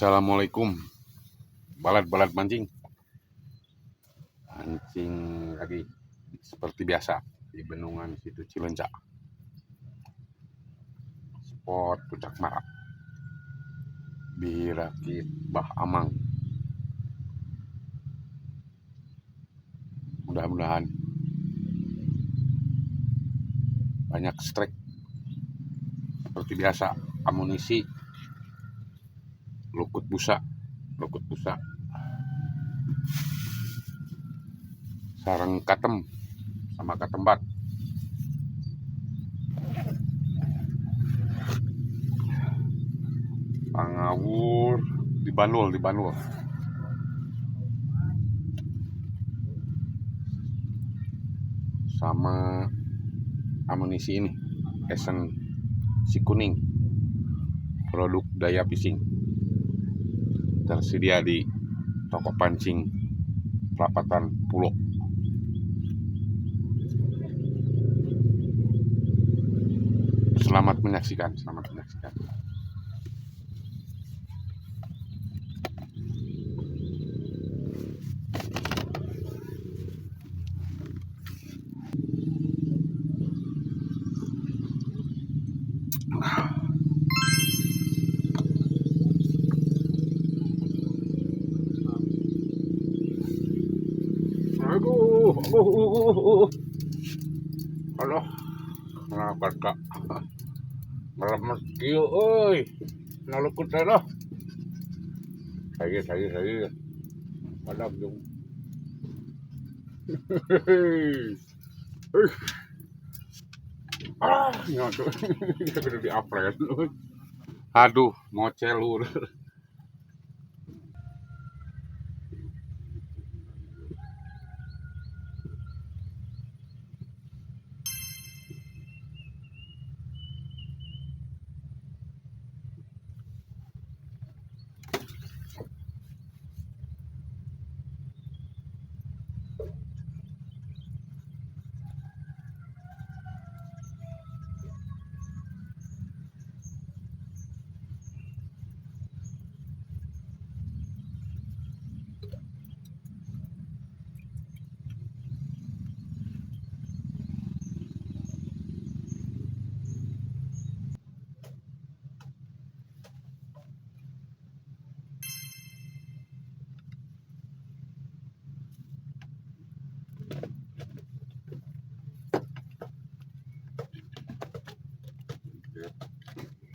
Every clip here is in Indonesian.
Assalamualaikum. Balat-balat mancing. Mancing lagi seperti biasa di bendungan situ Cilencak. Spot puncak Mara. Dirakit Bah Amang. Mudah-mudahan banyak strike seperti biasa, amunisi, lukut busa, sarang katem sama katembat. Pangawur dibanul. Sama amunisi ini, esen si kuning, produk Daya Fishing, tersedia di toko pancing Perapatan Pulau. Selamat menyaksikan. Aduh. Halo. Kenapa kak? Melemes kieu euy. Nalukut teh lah. Saya. Padam jeung. Nyatu. Kita kudu di-upload. Aduh, ngocel lur.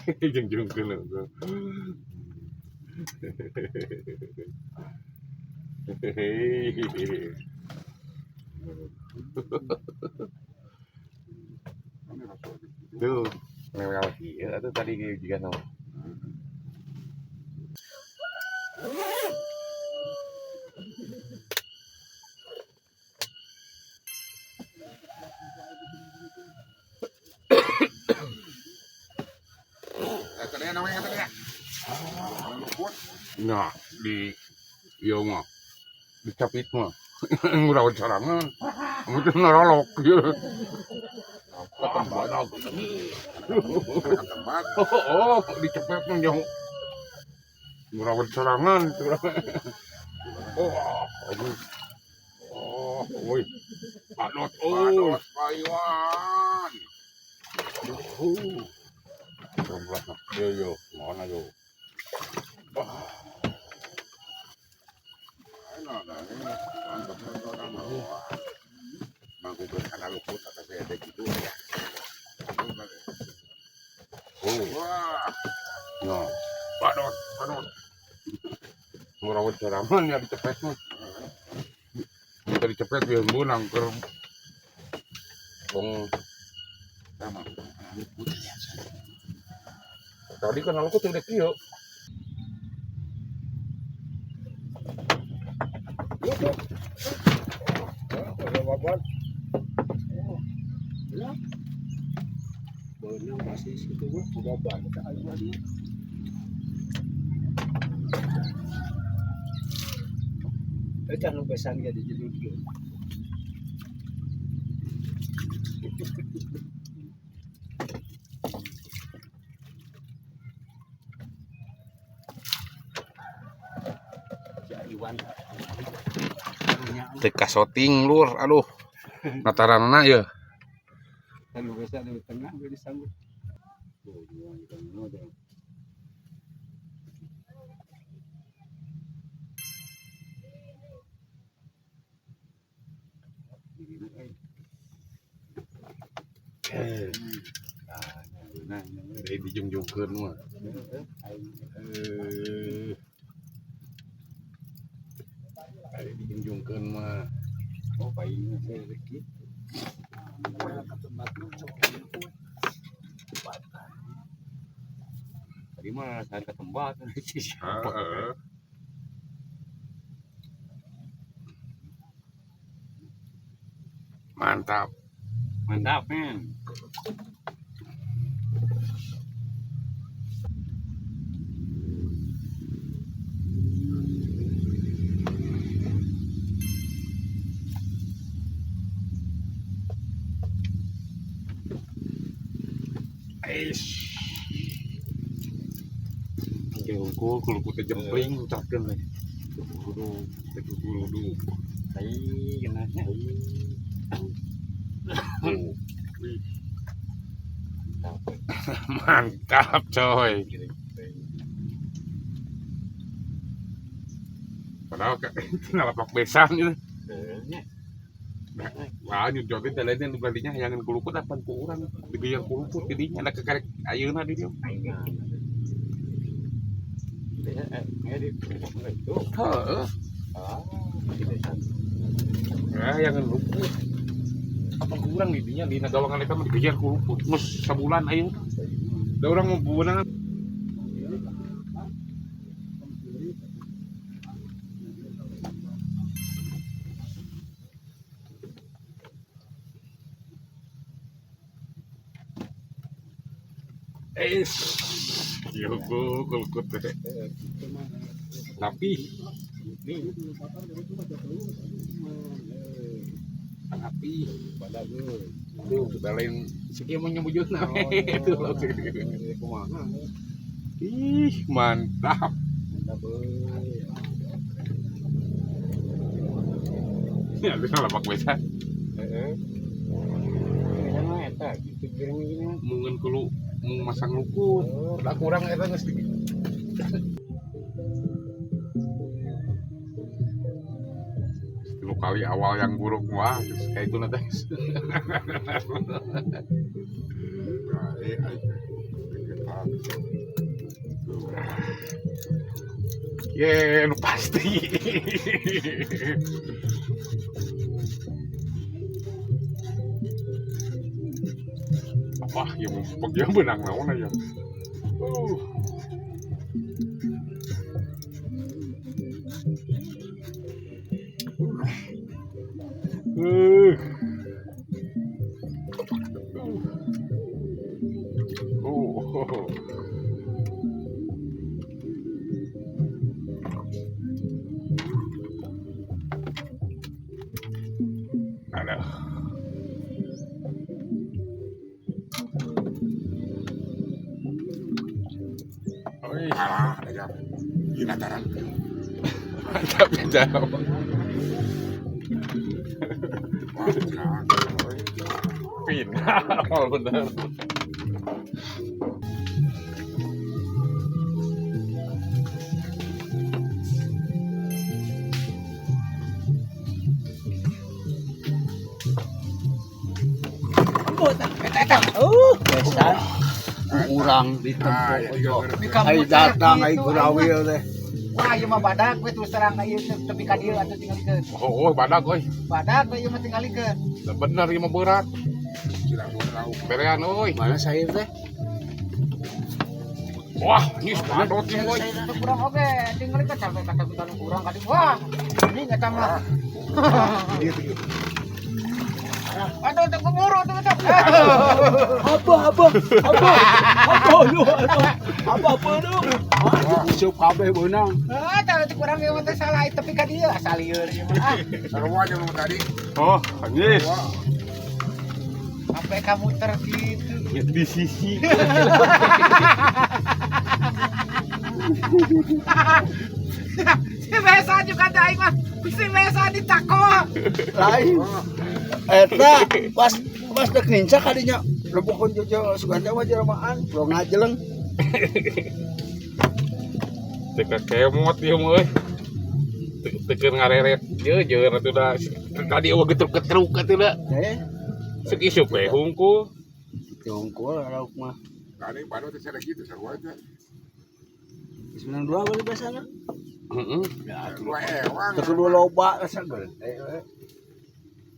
Jeung keuleung. Tuh, lewat ieu atuh tadi juga no. Nah, di ieu mah dicapit mah ngurawat sarangan. Mungkin ngarolok ieu. Ketempat. Oh, dicepet mah jauh. Ngurawat sarangan. Woi. Padot payuan. Yo, mana yo. Mangku karena luput atau ada gitu ya. Wah. Nah, padot. Ngurawat sarangan ya dicepet mah. Kita dicepet biar bunang ke bong sama luput ya. Tadi kan aku tuh udah kieu. Benang masih situ mah udah banyak aja. Kan lu pesan dia dijudul kieu. Iwan. Teka shooting lur, aduh. Nataranana ya. Kan biasa di tengah gue disambut. Dari dijungjungkeun mah. Dari dijungjungkeun mah. Oh, paling rezeki. Tadi mah saya ketempat. Heeh. Mantap. Mantap, men. Eish. Jengku kudu teh jempling ucapkeun we. Kudu Tai kenanya. Mantap coy. Padahal ngalapak besan gitu. Wah, nyujotin teletin berartinya hayangin kuluput apa ku urang dibiar kuluput jadinya ada kekarek ayeuna di dieu. Heeh. Ya, hayangin luput. Apa kurang di dinya di nagawangan eta mah dibiar kuluput mus sabulan ayeuna. Da urang mau beunang yo kulukut teh. Tapi tapi pada tuh kita lain sekian mau nyebutna itu loh kumaha. Ih, mantap. Ya, lu salah pak besan. Mungkin kulo mau masang luput, udah kurang eta geus. Lu kali awal yang buruk wah, kayak itu nanti. Ye, lu pasti. Wah, ya mau dia benang naon aja. Ada. Alah, ada di dataran. Mantap ya jauh. Final bener. Besar. Kurang di tempat. Ai datang ai kurawil teh. Wah, ieu mah badag we terus terang ieu tepi ka dieu atuh tingalikeun. Oh, badak euy. Badag we ieu mah tingalikeun. Bener ieu mah berat. Berean euy. Mana sayur teh? Wah, nyis padot ieu euy. Teu kurang oge, tingalikeun sampai kata pikan kurang kadi. Wah, ini eta mah. Aduh, teu keburu tuh eta. Apa lu? Sup kabeh beunang. Tah teu kurang ieu mah teh salah tepi ka dieu asal lieur ieu mah. Sarua jeung tadi. Oh, nyis. Sampai kamu tergitu. Ya di sisi. Si lesa juga ada aing mah. Bisi lesa di tako. Lain. Eta pas dek ninca kadinya rebukun jojo suganda mah jeramaan, lo ngajeleng. Cek kemot ieu mah euy. Teker ngareret jeur atuh da tadi eueuh getruk-getruk atuh da. Ceuk isuk we hungkul. Jongkol lauk mah. Kali baru teh sada gitu sarua teh. 92 balik biasana. Heeh. Ya, Dua ewang. kedua loba rasa geureun.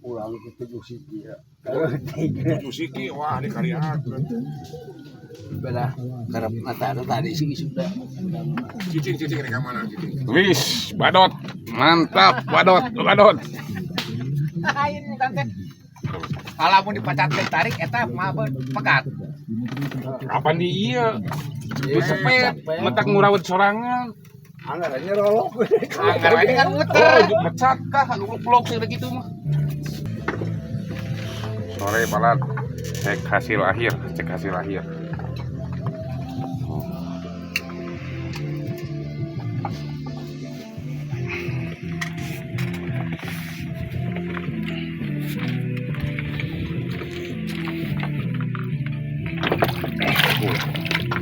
Ulang ke 7 siki ya. Tujuh siki wah di kaliakeun. Beda karep mata tadi sih sudah. Cicing di mana cicing? Wis, badot. Mantap, badot. Aing kan teh. Kalau mau dipacat tarik eta mah pegat. Kapan di ieu? Di sepet, metak ngurawat sorangan. Anggarannya rolok. Anggarannya kan Oh, muter. mecat kah? Luluk-luluk sih gitu mah. Sore palat, cek hasil akhir.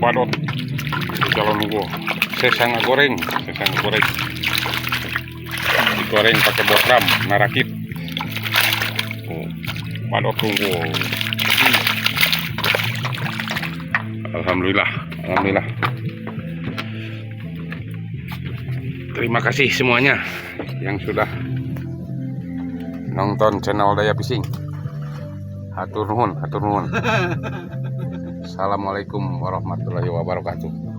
Badot di calon gua. Sesanga goreng. Digoreng pakai botram, narakit. Badot tunggu. Alhamdulillah. Terima kasih semuanya yang sudah nonton channel Daya Fishing. Hatur nuhun. Assalamualaikum warahmatullahi wabarakatuh.